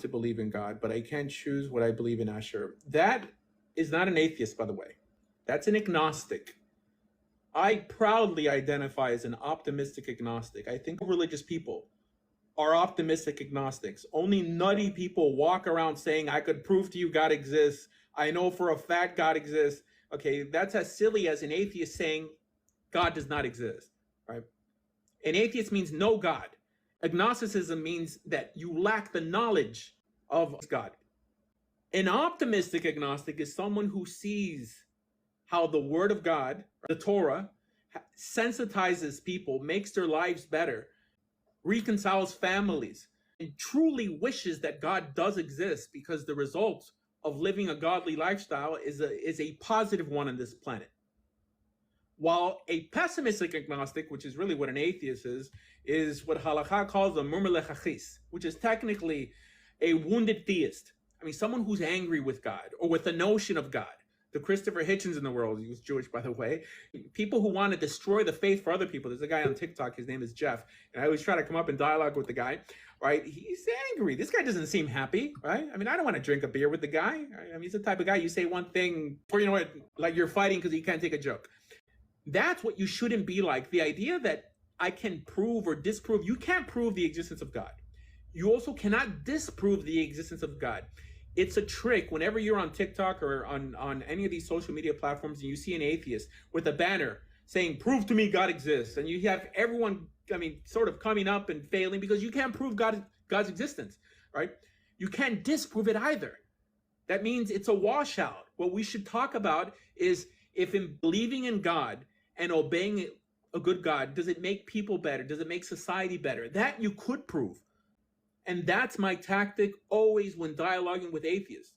want to believe in God, but I can't choose what I believe in Asher. That is not an atheist, by the way. That's an agnostic. I proudly identify as an optimistic agnostic. I think religious people are optimistic agnostics. Only nutty people walk around saying, I could prove to you God exists. I know for a fact God exists. Okay, that's as silly as an atheist saying God does not exist, right? An atheist means no God. Agnosticism means that you lack the knowledge of God. An optimistic agnostic is someone who sees how the Word of God, the Torah, sensitizes people, makes their lives better, reconciles families, and truly wishes that God does exist because the result of living a godly lifestyle is a positive one on this planet. While a pessimistic agnostic, which is really what an atheist is what halakha calls a murmur lechachis, which is technically a wounded theist. I mean, someone who's angry with God or with the notion of God. The Christopher Hitchens in the world, he was Jewish, by the way. People who want to destroy the faith for other people. There's a guy on TikTok, his name is Jeff, and I always try to come up and dialogue with the guy, right? He's angry. This guy doesn't seem happy, right? I mean, I don't want to drink a beer with the guy. I mean, he's the type of guy you say one thing, or you know what, like you're fighting because you can't take a joke. That's what you shouldn't be like. The idea that I can prove or disprove, you can't prove the existence of God. You also cannot disprove the existence of God. It's a trick whenever you're on TikTok or on any of these social media platforms and you see an atheist with a banner saying, prove to me God exists. And you have everyone, I mean, sort of coming up and failing because you can't prove God's existence, right? You can't disprove it either. That means it's a washout. What we should talk about is if in believing in God and obeying a good God, does it make people better? Does it make society better? That you could prove. And that's my tactic always when dialoguing with atheists.